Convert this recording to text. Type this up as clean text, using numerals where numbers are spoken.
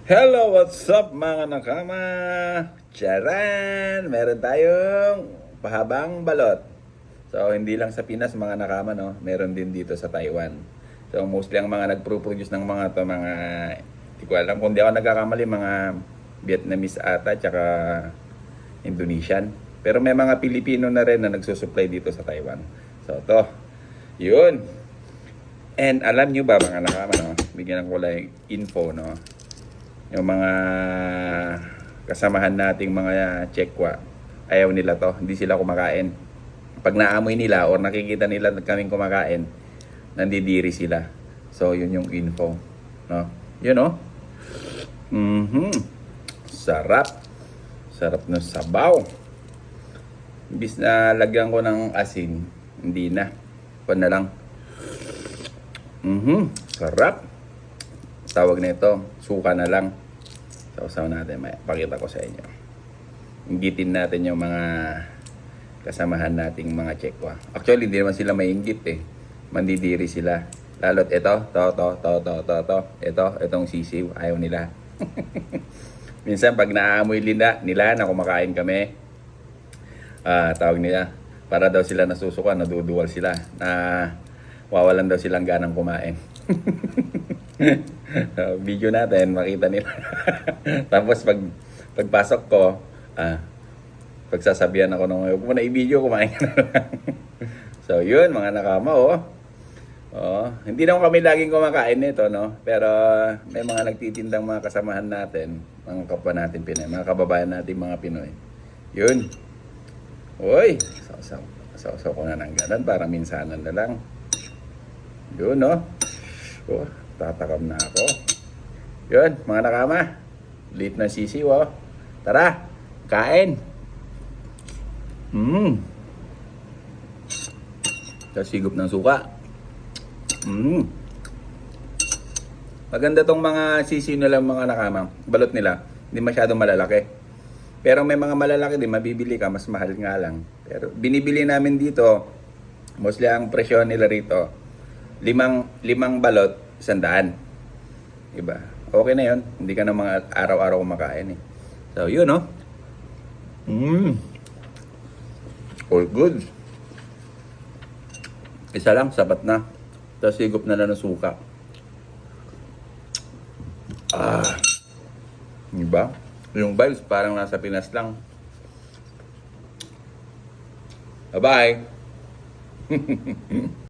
Hello, what's up mga nakama? Charan! Meron tayong pahabang balot. So, hindi lang sa Pinas mga nakama, no? Meron din dito sa Taiwan. So, mostly ang mga nagpro-produce ng mga to, mga, hindi ko alam kung di ako nagkakamali, mga Vietnamese ata, tsaka Indonesian. Pero may mga Pilipino na rin na nagsusupply dito sa Taiwan. So, to, yun. And alam nyo ba mga nakama, no? Bigyan ko lang info, no? Yung mga kasamahan nating mga Chekwa, ayaw nila to, hindi sila kumakain. Pag naamoy nila or nakikita nila kaming kumakain, nandidiri sila. So yun yung info, no? Yun, no? Sarap. Sarap ng sabaw. Imbis na lagyan ko ng asin, hindi na. Pan na lang. Sarap. Tawag na ito, suka na lang. Sausaw natin, pakita ko sa inyo. Inggitin natin yung mga kasamahan nating mga Chekwa. Actually, hindi naman sila maingit eh. Mandidiri sila. Lalo't ito, itong sisiw, ayaw nila. Minsan pag naaamoy nila na kumakain kami, tawag nila, para daw sila nasusuka, naduduwal sila, na wawalan daw silang ganang kumain. Video natin, makita nila. Tapos pagpasok ko, pagsasabihan ako nung, huwag mo na i-video, kumain ka na lang. So yun mga nakama, hindi naman kami laging kumakain nito, no? Pero may mga nagtitindang mga kasamahan natin, mga kapwa natin Pinoy, mga kababayan natin mga Pinoy. Yun. Uy, sausaw ko na ng ganun para minsanan na lang. Yun, no? Tatakam na ako. Yun, mga nakama. Late na sisiw, Tara, kain. Tapos higop ng suka. Maganda tong mga sisiw nila mga nakama. Balot nila, hindi masyadong malalaki. Pero may mga malalaki din, mabibili ka, mas mahal nga lang. Pero binibili namin dito, mostly ang presyo nila rito, limang balot, 100. Diba? Okay na yun. Hindi ka na mga araw-araw kumakain eh. So, yun, no? All good. Isa lang, sapat na. Tapos higop na lang ng suka. Diba? Yung vibes parang nasa Pinas lang. Bye-bye!